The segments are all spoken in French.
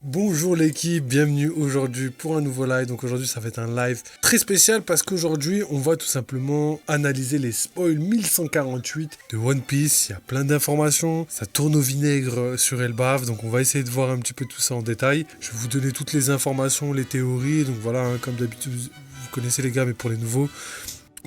Bonjour l'équipe, bienvenue aujourd'hui pour un nouveau live. Donc aujourd'hui ça va être un live très spécial parce qu'aujourd'hui on va tout simplement analyser les spoils 1148 de One Piece. Il y a plein d'informations, ça tourne au vinaigre sur Elbaf, donc on va essayer de voir un petit peu tout ça en détail. Je vais vous donner toutes les informations, les théories, donc voilà, comme d'habitude vous connaissez les gars, mais pour les nouveaux,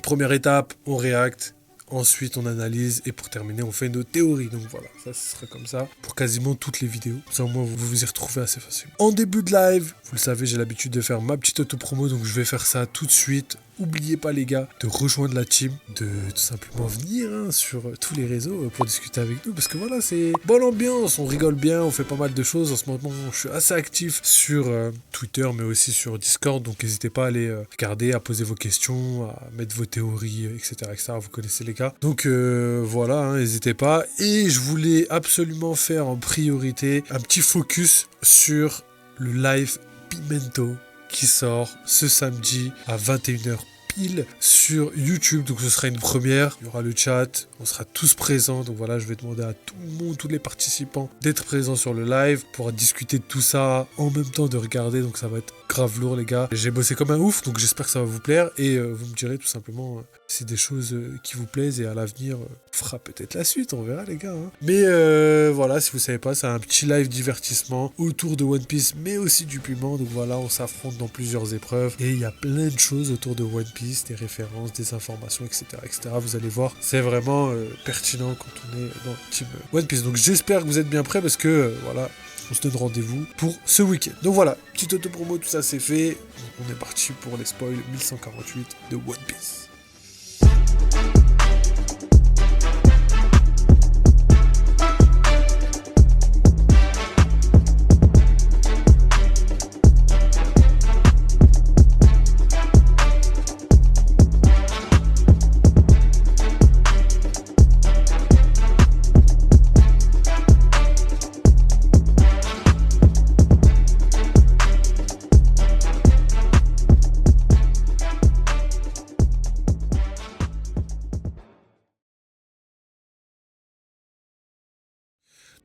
première étape, on réacte. Ensuite, on analyse et pour terminer, on fait nos théories. Donc voilà, ça sera comme ça pour quasiment toutes les vidéos. Ça, au moins, vous vous y retrouvez assez facilement. En début de live, vous le savez, j'ai l'habitude de faire ma petite auto-promo, donc je vais faire ça tout de suite. N'oubliez pas les gars de rejoindre la team, de tout simplement venir sur tous les réseaux pour discuter avec nous parce que voilà, c'est bonne ambiance, on rigole bien, on fait pas mal de choses. En ce moment, je suis assez actif sur Twitter mais aussi sur Discord, donc n'hésitez pas à aller regarder, à poser vos questions, à mettre vos théories, etc. etc. Vous connaissez les gars. Donc voilà, n'hésitez pas. Et je voulais absolument faire en priorité un petit focus sur le live Pimento qui sort ce samedi à 21h pile sur YouTube, donc ce sera une première, il y aura le chat, on sera tous présents, donc voilà, je vais demander à tout le monde, tous les participants d'être présents sur le live pour discuter de tout ça en même temps de regarder, donc ça va être grave lourd les gars. J'ai bossé comme un ouf, donc j'espère que ça va vous plaire et vous me direz tout simplement si c'est des choses qui vous plaisent et à l'avenir on fera peut-être la suite, on verra les gars. Mais voilà, si vous savez pas, c'est un petit live divertissement autour de One Piece mais aussi du piment, donc voilà, on s'affronte dans plusieurs épreuves et il y a plein de choses autour de One Piece, des références, des informations, etc. etc. Vous allez voir, c'est vraiment pertinent quand on est dans le team One Piece. Donc j'espère que vous êtes bien prêts parce que voilà, on se donne rendez-vous pour ce week-end. Donc voilà, petite auto-promo, tout ça c'est fait. On est parti pour les spoils 1148 de One Piece.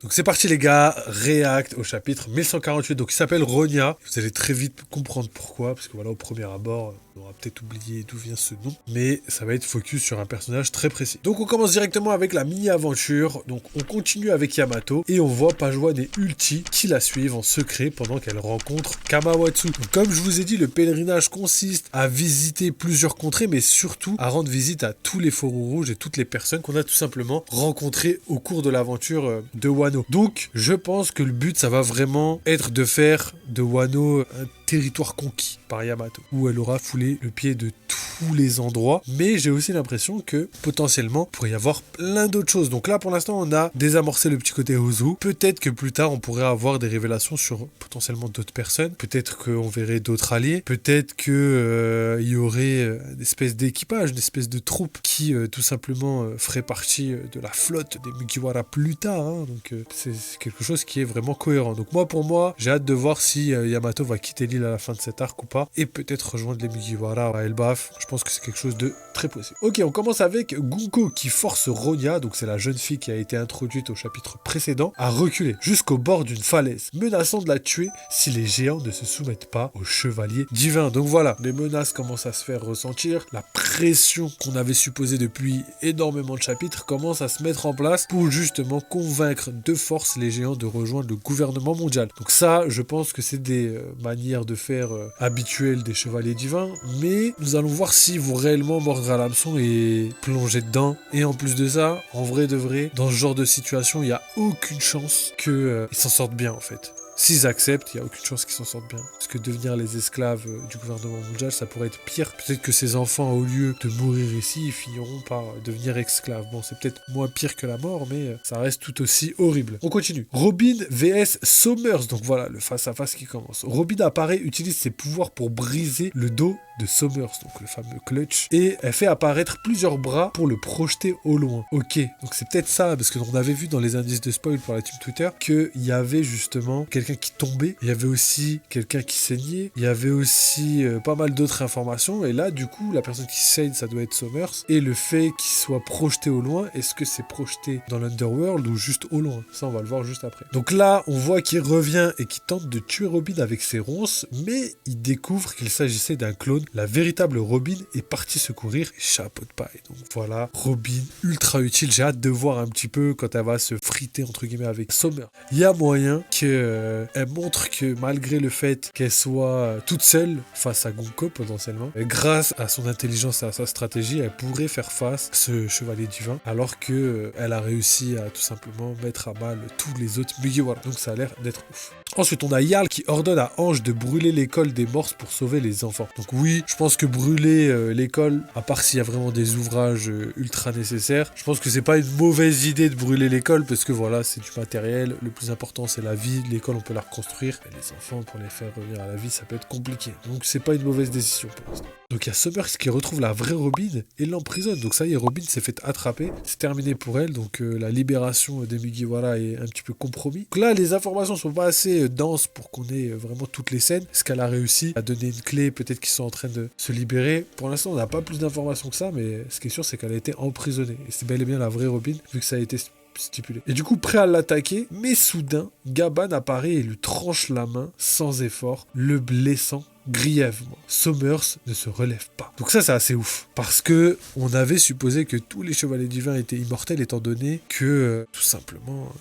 Donc c'est parti les gars, React au chapitre 1148, donc il s'appelle Ronia. Vous allez très vite comprendre pourquoi, parce que voilà, au premier abord, on aura peut-être oublié d'où vient ce nom, mais ça va être focus sur un personnage très précis. Donc on commence directement avec la mini-aventure, donc on continue avec Yamato, et on voit Pajwan et Ulti qui la suivent en secret pendant qu'elle rencontre Kamawatsu. Donc, comme je vous ai dit, le pèlerinage consiste à visiter plusieurs contrées, mais surtout à rendre visite à tous les forums rouges et toutes les personnes qu'on a tout simplement rencontrées au cours de l'aventure de Wano. Donc, je pense que le but, ça va vraiment être de faire de Wano un territoire conquis par Yamato, où elle aura foulé le pied de tous les endroits, mais j'ai aussi l'impression que potentiellement il pourrait y avoir plein d'autres choses. Donc là pour l'instant on a désamorcé le petit côté Ozu, peut-être que plus tard on pourrait avoir des révélations sur potentiellement d'autres personnes, peut-être qu'on verrait d'autres alliés, peut-être que il y aurait une espèce d'équipage, une espèce de troupe qui tout simplement ferait partie de la flotte des Mugiwara plus tard, donc c'est quelque chose qui est vraiment cohérent. Donc pour moi j'ai hâte de voir si Yamato va quitter l'île à la fin de cet arc ou pas, et peut-être rejoindre les Mugiwara à Elbaf. Je pense que c'est quelque chose de très possible. Ok, on commence avec Gunko qui force Ronia, donc c'est la jeune fille qui a été introduite au chapitre précédent, à reculer jusqu'au bord d'une falaise, menaçant de la tuer si les géants ne se soumettent pas au chevalier divin. Donc voilà, les menaces commencent à se faire ressentir, la pression qu'on avait supposée depuis énormément de chapitres commence à se mettre en place pour justement convaincre de force les géants de rejoindre le gouvernement mondial. Donc ça, je pense que c'est des manières de faire habituelles des chevaliers divins, mais nous allons voir s'ils vont réellement mordre à l'hameçon et plonger dedans. Et en plus de ça, en vrai de vrai, dans ce genre de situation, il n'y a aucune chance qu'ils s'en sortent bien en fait. S'ils acceptent, il n'y a aucune chance qu'ils s'en sortent bien. Parce que devenir les esclaves du gouvernement mondial, ça pourrait être pire. Peut-être que ces enfants, au lieu de mourir ici, ils finiront par devenir esclaves. Bon, c'est peut-être moins pire que la mort, mais ça reste tout aussi horrible. On continue. Robin vs Somers. Donc voilà, le face-à-face qui commence. Robin apparaît, utilise ses pouvoirs pour briser le dos de Somers, donc le fameux clutch, et elle fait apparaître plusieurs bras pour le projeter au loin. Ok, donc c'est peut-être ça, parce que on avait vu dans les indices de spoil pour la team Twitter qu'il y avait justement quelque quelqu'un qui tombait, il y avait aussi quelqu'un qui saignait, il y avait aussi pas mal d'autres informations, et là, du coup, la personne qui saigne, ça doit être Summers, et le fait qu'il soit projeté au loin, est-ce que c'est projeté dans l'Underworld ou juste au loin? Ça, on va le voir juste après. Donc là, on voit qu'il revient et qu'il tente de tuer Robin avec ses ronces, mais il découvre qu'il s'agissait d'un clone. La véritable Robin est partie secourir et chapeau de paille. Donc voilà, Robin, ultra utile. J'ai hâte de voir un petit peu quand elle va se friter, entre guillemets, avec Summer. Il y a moyen qu'elle montre que malgré le fait qu'elle soit toute seule face à Gonko potentiellement, grâce à son intelligence et à sa stratégie, elle pourrait faire face à ce chevalier divin, alors que elle a réussi à tout simplement mettre à mal tous les autres Mugiwara. Donc ça a l'air d'être ouf. Ensuite, on a Jarl qui ordonne à Ange de brûler l'école des morses pour sauver les enfants. Donc oui, je pense que brûler l'école, à part s'il y a vraiment des ouvrages ultra nécessaires, je pense que c'est pas une mauvaise idée de brûler l'école, parce que voilà, c'est du matériel. Le plus important, c'est la vie. L'école, on peut la reconstruire. Et les enfants, pour les faire revenir à la vie, ça peut être compliqué. Donc c'est pas une mauvaise décision pour l'instant. Donc il y a Summers qui retrouve la vraie Robin et l'emprisonne. Donc ça y est, Robin s'est fait attraper. C'est terminé pour elle. Donc la libération des Mugiwara est un petit peu compromis. Donc là, les informations sont pas assez denses pour qu'on ait vraiment toutes les scènes. Est-ce qu'elle a réussi à donner une clé? Peut-être qu'ils sont en train de se libérer. Pour l'instant, on n'a pas plus d'informations que ça, mais ce qui est sûr, c'est qu'elle a été emprisonnée. Et c'est bel et bien la vraie Robin, vu que ça a été stipulé. Et du coup, prêt à l'attaquer, mais soudain, Gaban apparaît et lui tranche la main sans effort, le blessant grièvement. Summers ne se relève pas. Donc ça, c'est assez ouf. Parce que on avait supposé que tous les chevaliers divins étaient immortels, étant donné que, tout simplement,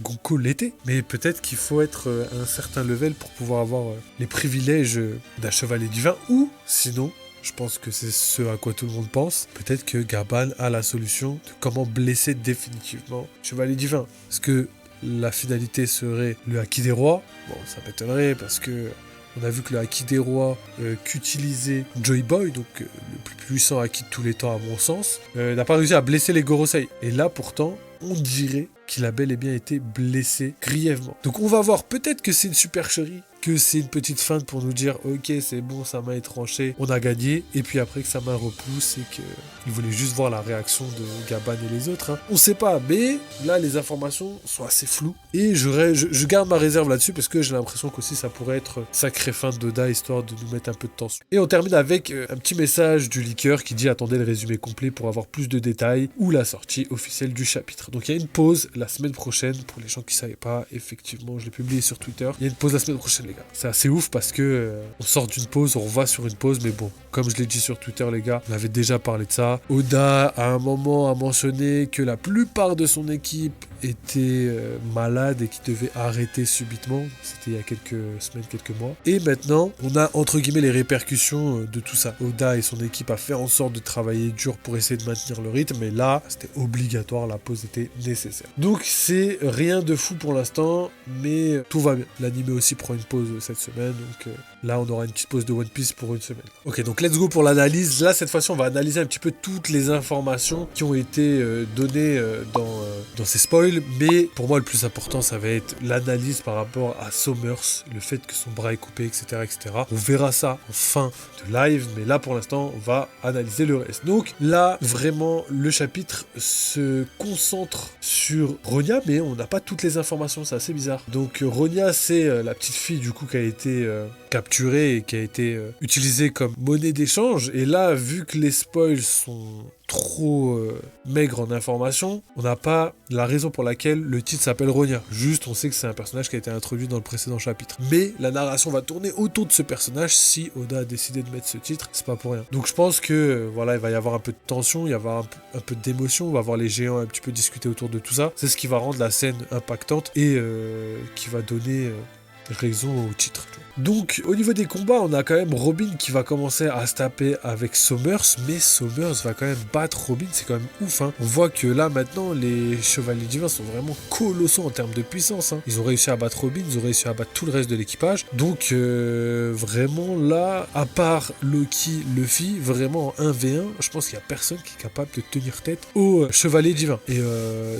Gonko l'était. Mais peut-être qu'il faut être à un certain level pour pouvoir avoir les privilèges d'un chevalier divin, ou sinon, je pense que c'est ce à quoi tout le monde pense. Peut-être que Gaban a la solution de comment blesser définitivement Chevalier Divin. Est-ce que la finalité serait le Haki des Rois? Bon, ça m'étonnerait parce que on a vu que le Haki des Rois qu'utilisait Joy Boy, donc le plus puissant Haki de tous les temps à mon sens, n'a pas réussi à blesser les Gorosei. Et là pourtant, on dirait qu'il a bel et bien été blessé grièvement. Donc on va voir, peut-être que c'est une supercherie, que c'est une petite feinte pour nous dire ok, c'est bon, sa main est tranchée, on a gagné, et puis après que sa main repousse et qu'il voulait juste voir la réaction de Gaban et les autres. On sait pas, mais là les informations sont assez floues et je garde ma réserve là-dessus parce que j'ai l'impression qu'aussi ça pourrait être sacrée feinte d'Oda histoire de nous mettre un peu de tension. Et on termine avec un petit message du leaker qui dit attendez le résumé complet pour avoir plus de détails ou la sortie officielle du chapitre. Donc il y a une pause la semaine prochaine pour les gens qui savaient pas, effectivement je l'ai publié sur Twitter, il y a une pause la semaine prochaine. C'est assez ouf parce que on sort d'une pause, on va sur une pause, mais bon, comme je l'ai dit sur Twitter les gars, on avait déjà parlé de ça. Oda à un moment a mentionné que la plupart de son équipe était malade et qui devait arrêter subitement. C'était il y a quelques semaines, quelques mois. Et maintenant, on a entre guillemets les répercussions de tout ça. Oda et son équipe a fait en sorte de travailler dur pour essayer de maintenir le rythme, mais là, c'était obligatoire, la pause était nécessaire. Donc c'est rien de fou pour l'instant, mais tout va bien. L'anime aussi prend une pause cette semaine, donc là on aura une petite pause de One Piece pour une semaine. Ok, donc let's go pour l'analyse. Là cette fois-ci on va analyser un petit peu toutes les informations qui ont été données dans ces spoils, mais pour moi le plus important ça va être l'analyse par rapport à Summers, le fait que son bras est coupé, etc., etc. On verra ça en fin de live, mais là pour l'instant on va analyser le reste. Donc là vraiment le chapitre se concentre sur Ronia, mais on n'a pas toutes les informations, c'est assez bizarre. Donc Ronia c'est la petite fille du coup qui a été capturée et qui a été utilisée comme monnaie d'échange, et là vu que les spoils sont trop maigres en informations, on n'a pas la raison pour laquelle le titre s'appelle Ronia. Juste on sait que c'est un personnage qui a été introduit dans le précédent chapitre, mais la narration va tourner autour de ce personnage. Si Oda a décidé de mettre ce titre, c'est pas pour rien. Donc je pense que voilà, il va y avoir un peu de tension, il va y avoir un peu d'émotion, on va voir les géants un petit peu discuter autour de tout ça. C'est ce qui va rendre la scène impactante et qui va donner raison au titre. Donc au niveau des combats, on a quand même Robin qui va commencer à se taper avec Summers, mais Summers va quand même battre Robin, c'est quand même ouf. On voit que là maintenant les chevaliers divins sont vraiment colossaux en termes de puissance. Ils ont réussi à battre Robin, ils ont réussi à battre tout le reste de l'équipage. Donc vraiment là, à part Loki, Luffy, vraiment en 1v1, je pense qu'il n'y a personne qui est capable de tenir tête aux chevaliers divins. Et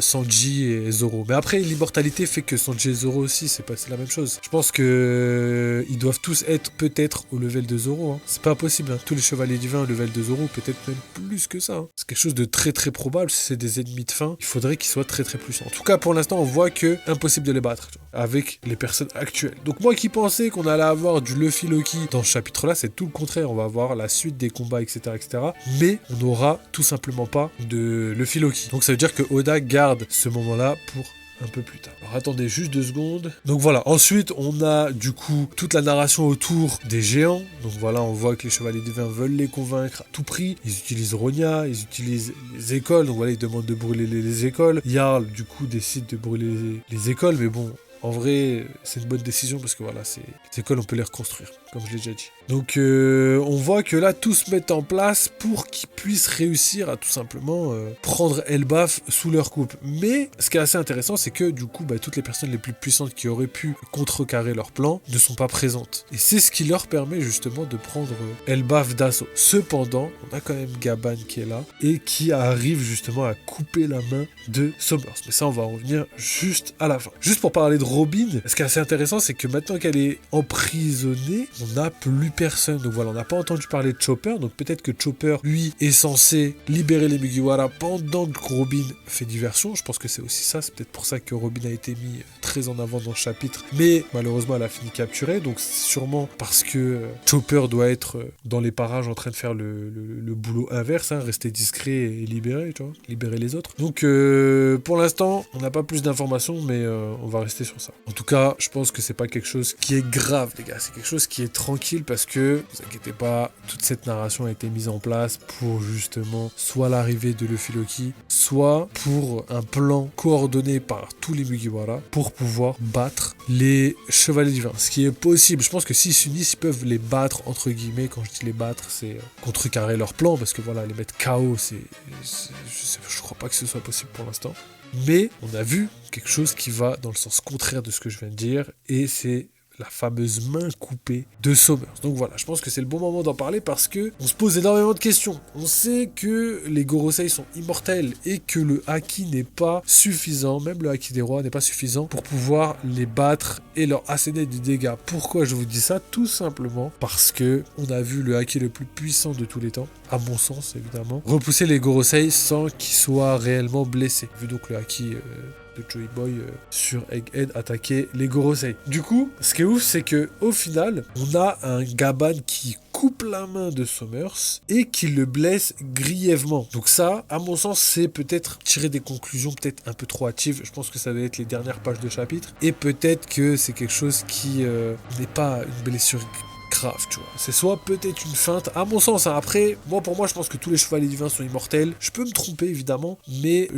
Sanji et Zoro. Mais après l'immortalité fait que Sanji et Zoro aussi, c'est pas la même chose. Je pense que ils doivent tous être peut-être au level de Zoro. Hein. C'est pas possible, hein. Tous les chevaliers divins au level de Zoro, peut-être même plus que ça. Hein. C'est quelque chose de très très probable. Si c'est des ennemis de fin, il faudrait qu'ils soient très très puissants. En tout cas, pour l'instant, on voit que impossible de les battre avec les personnes actuelles. Donc moi qui pensais qu'on allait avoir du Luffy Loki dans ce chapitre-là, c'est tout le contraire. On va avoir la suite des combats, etc., etc. Mais on n'aura tout simplement pas de Luffy Loki. Donc ça veut dire que Oda garde ce moment-là pour un peu plus tard. Alors attendez juste 2 secondes. Donc voilà, ensuite on a du coup toute la narration autour des géants. Donc voilà, on voit que les chevaliers divins veulent les convaincre à tout prix. Ils utilisent Ronia, ils utilisent les écoles. Donc voilà, ils demandent de brûler les écoles. Jarl du coup décide de brûler les écoles, mais bon, en vrai, c'est une bonne décision parce que voilà, les écoles, on peut les reconstruire, comme je l'ai déjà dit. Donc, on voit que là, tout se met en place pour qu'ils puissent réussir à tout simplement prendre Elbaf sous leur coupe. Mais, ce qui est assez intéressant, c'est que du coup, toutes les personnes les plus puissantes qui auraient pu contrecarrer leur plan ne sont pas présentes. Et c'est ce qui leur permet justement de prendre Elbaf d'assaut. Cependant, on a quand même Gaban qui est là et qui arrive justement à couper la main de Somers. Mais ça, on va en revenir juste à la fin. Juste pour parler de Robin, ce qui est assez intéressant, c'est que maintenant qu'elle est emprisonnée, on n'a plus personne. Donc voilà, on n'a pas entendu parler de Chopper, donc peut-être que Chopper, lui, est censé libérer les Mugiwara pendant que Robin fait diversion. Je pense que c'est aussi ça, c'est peut-être pour ça que Robin a été mis très en avant dans le chapitre, mais malheureusement elle a fini capturée, donc c'est sûrement parce que Chopper doit être dans les parages en train de faire le boulot inverse, hein, rester discret et libérer, tu vois, libérer les autres. Donc pour l'instant, on n'a pas plus d'informations, mais on va rester sur ça. En tout cas, je pense que c'est pas quelque chose qui est grave, les gars, c'est quelque chose qui est tranquille parce que, vous inquiétez pas, toute cette narration a été mise en place pour justement soit l'arrivée de Luffy Loki, soit pour un plan coordonné par tous les Mugiwara pour pouvoir battre les chevaliers divins. Ce qui est possible, je pense que s'ils s'unissent, ils peuvent les battre, entre guillemets. Quand je dis les battre, c'est contrecarrer leur plan, parce que voilà, les mettre KO, je crois pas que ce soit possible pour l'instant. Mais on a vu quelque chose qui va dans le sens contraire de ce que je viens de dire, et c'est la fameuse main coupée de Somers. Donc voilà, je pense que c'est le bon moment d'en parler parce que on se pose énormément de questions. On sait que les Gorosei sont immortels et que le Haki n'est pas suffisant, même le Haki des rois n'est pas suffisant pour pouvoir les battre et leur asséner du dégât. Pourquoi je vous dis ça? Tout simplement parce que on a vu le Haki le plus puissant de tous les temps, à mon sens évidemment, repousser les Gorosei sans qu'ils soient réellement blessés. Vu donc le Haki de Joy Boy sur Egghead attaquer les Gorosei. Du coup, ce qui est ouf, c'est que au final, on a un Gaban qui coupe la main de Somers et qui le blesse grièvement. Donc ça, à mon sens, c'est peut-être tirer des conclusions peut-être un peu trop hâtives. Je pense que ça va être les dernières pages de chapitre et peut-être que c'est quelque chose qui n'est pas une blessure grave, tu vois. C'est soit peut-être une feinte, à mon sens, hein. Après, pour moi, je pense que tous les chevaliers divins sont immortels. Je peux me tromper, évidemment, mais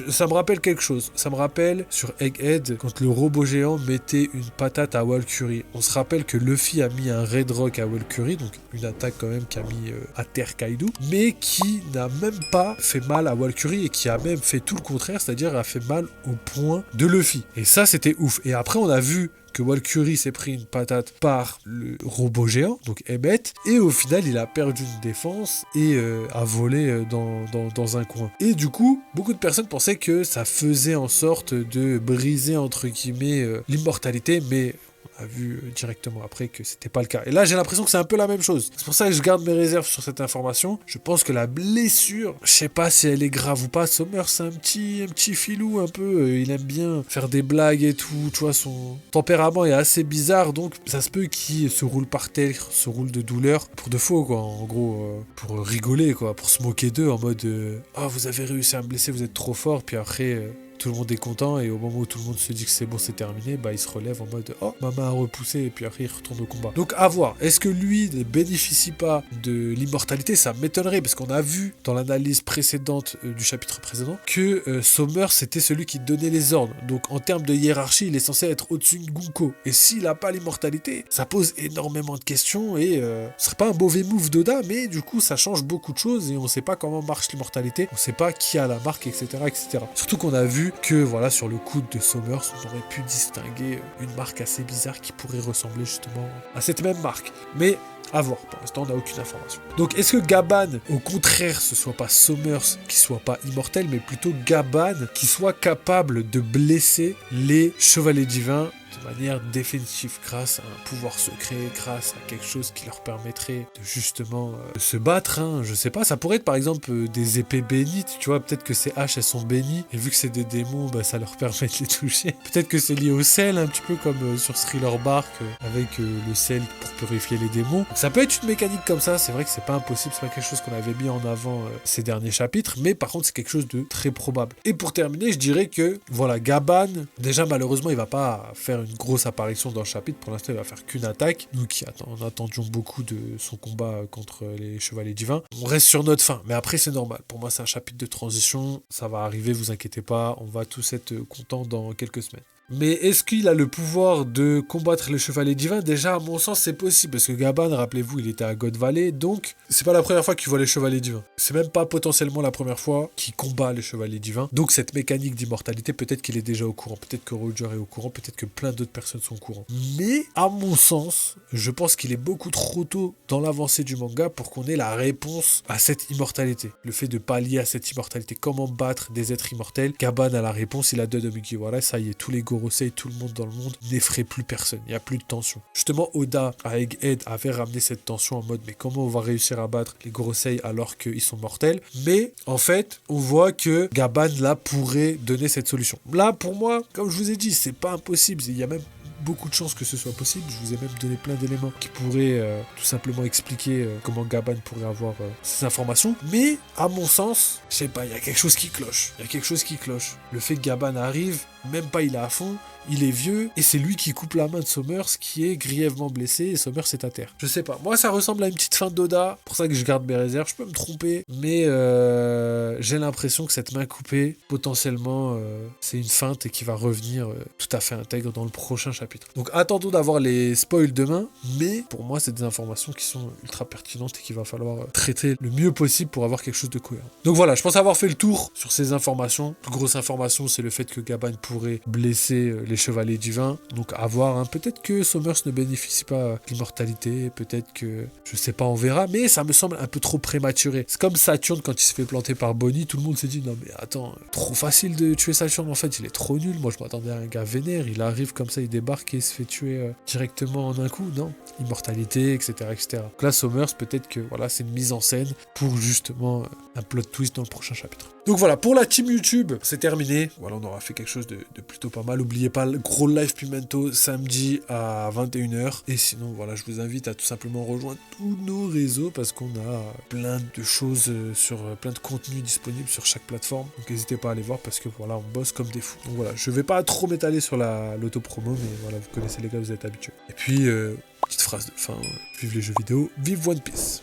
ça me rappelle quelque chose. Ça me rappelle sur Egghead, quand le robot géant mettait une patate à Walkyrie. On se rappelle que Luffy a mis un Red Rock à Walkyrie, donc une attaque quand même qui a mis à terre Kaido, mais qui n'a même pas fait mal à Walkyrie et qui a même fait tout le contraire, c'est-à-dire a fait mal au point de Luffy. Et ça, c'était ouf. Et après, on a vu que Walkyrie s'est pris une patate par le robot géant, donc Emmett, et au final il a perdu une défense et a volé dans un coin. Et du coup, beaucoup de personnes pensaient que ça faisait en sorte de briser entre guillemets l'immortalité, mais a vu directement après que c'était pas le cas. Et là, j'ai l'impression que c'est un peu la même chose. C'est pour ça que je garde mes réserves sur cette information. Je pense que la blessure, je sais pas si elle est grave ou pas. Somers, c'est un petit filou un peu. Il aime bien faire des blagues et tout. Tu vois, son tempérament est assez bizarre, donc ça se peut qu'il se roule par terre, se roule de douleur pour de faux, quoi. En gros, pour rigoler, quoi, pour se moquer d'eux en mode ah, vous avez réussi à me blesser, vous êtes trop fort. Puis après, tout le monde est content et au moment où tout le monde se dit que c'est bon, c'est terminé, il se relève en mode oh, ma main a repoussé et puis après il retourne au combat. Donc à voir, est-ce que lui ne bénéficie pas de l'immortalité? Ça m'étonnerait parce qu'on a vu dans l'analyse précédente du chapitre précédent que Somers c'était celui qui donnait les ordres. Donc en termes de hiérarchie, il est censé être au-dessus de Gunko. Et s'il n'a pas l'immortalité, ça pose énormément de questions et ce serait pas un mauvais move d'Oda, mais du coup ça change beaucoup de choses et on sait pas comment marche l'immortalité, on sait pas qui a la marque, etc. etc. Surtout qu'on a vu que voilà, sur le coude de Somers, on aurait pu distinguer une marque assez bizarre qui pourrait ressembler justement à cette même marque. Mais à voir, pour l'instant on n'a aucune information. Donc est-ce que Gaban, au contraire, ce soit pas Somers qui soit pas immortel, mais plutôt Gaban qui soit capable de blesser les chevaliers divins de manière définitive, grâce à un pouvoir secret, grâce à quelque chose qui leur permettrait de justement se battre, hein. Je sais pas, ça pourrait être par exemple des épées bénites, tu vois, peut-être que ces haches elles sont bénies, et vu que c'est des démons, bah, ça leur permet de les toucher. Peut-être que c'est lié au sel, un petit peu comme sur Thriller Bark, avec le sel pour purifier les démons. Donc, ça peut être une mécanique comme ça, c'est vrai que c'est pas impossible, c'est pas quelque chose qu'on avait mis en avant ces derniers chapitres, mais par contre c'est quelque chose de très probable. Et pour terminer, je dirais que, voilà, Gaban, déjà malheureusement il va pas faire une grosse apparition dans le chapitre, pour l'instant il va faire qu'une attaque, nous qui en attendions beaucoup de son combat contre les chevaliers divins, on reste sur notre fin, mais après c'est normal, pour moi c'est un chapitre de transition, ça va arriver, vous inquiétez pas, on va tous être contents dans quelques semaines. Mais est-ce qu'il a le pouvoir de combattre les chevaliers divins? Déjà, à mon sens, c'est possible, parce que Gaban, rappelez-vous, il était à God Valley, donc c'est pas la première fois qu'il voit les chevaliers divins. C'est même pas potentiellement la première fois qu'il combat les chevaliers divins. Donc cette mécanique d'immortalité, peut-être qu'il est déjà au courant, peut-être que Roger est au courant, peut-être que plein d'autres personnes sont au courant. Mais, à mon sens, je pense qu'il est beaucoup trop tôt dans l'avancée du manga pour qu'on ait la réponse à cette immortalité. Le fait de pallier à cette immortalité, comment battre des êtres immortels. Gaban a la réponse, il a deux Mugiwara, ça y est, tous les Gorosei, tout le monde dans le monde n'effraie plus personne, il n'y a plus de tension. Justement, Oda à Egghead avait ramené cette tension en mode mais comment on va réussir à battre les Gorosei alors qu'ils sont mortels? Mais en fait, on voit que Gaban là pourrait donner cette solution. Là, pour moi, comme je vous ai dit, c'est pas impossible, il y a même beaucoup de chances que ce soit possible. Je vous ai même donné plein d'éléments qui pourraient tout simplement expliquer comment Gaban pourrait avoir ces informations. Mais, à mon sens, je sais pas, il y a quelque chose qui cloche. Il y a quelque chose qui cloche. Le fait que Gaban arrive, même pas il est à fond, il est vieux, et c'est lui qui coupe la main de Summers qui est grièvement blessé, et Summers est à terre. Je sais pas, moi ça ressemble à une petite fin d'Oda, pour ça que je garde mes réserves, je peux me tromper, mais j'ai l'impression que cette main coupée, potentiellement, c'est une feinte et qui va revenir tout à fait intègre dans le prochain chapitre. Donc attendons d'avoir les spoils demain, mais pour moi c'est des informations qui sont ultra pertinentes et qu'il va falloir traiter le mieux possible pour avoir quelque chose de cohérent. Donc voilà, je pense avoir fait le tour sur ces informations. La plus grosse information, c'est le fait que Gaban pourrait blesser les chevaliers divins, donc à voir, hein. Peut-être que Summers ne bénéficie pas d'immortalité, peut-être que, je sais pas, on verra, mais ça me semble un peu trop prématuré. C'est comme Saturne quand il se fait planter par Bonnie, tout le monde s'est dit non mais attends, trop facile de tuer Saturne, en fait il est trop nul, moi je m'attendais à un gars vénère, il arrive comme ça, il débarque et il se fait tuer directement en un coup, non, immortalité, etc. etc. Donc là Summers, peut-être que voilà, c'est une mise en scène pour justement un plot twist dans le prochain chapitre. Donc voilà, pour la team YouTube, c'est terminé. Voilà, on aura fait quelque chose de plutôt pas mal. N'oubliez pas le gros live Pimento samedi à 21h. Et sinon, voilà, je vous invite à tout simplement rejoindre tous nos réseaux parce qu'on a plein de choses sur plein de contenus disponibles sur chaque plateforme. Donc n'hésitez pas à aller voir parce que voilà, on bosse comme des fous. Donc voilà, je vais pas trop m'étaler sur l'auto-promo, mais voilà, vous connaissez les gars, vous êtes habitués. Et puis, petite phrase de fin, vive les jeux vidéo, vive One Piece.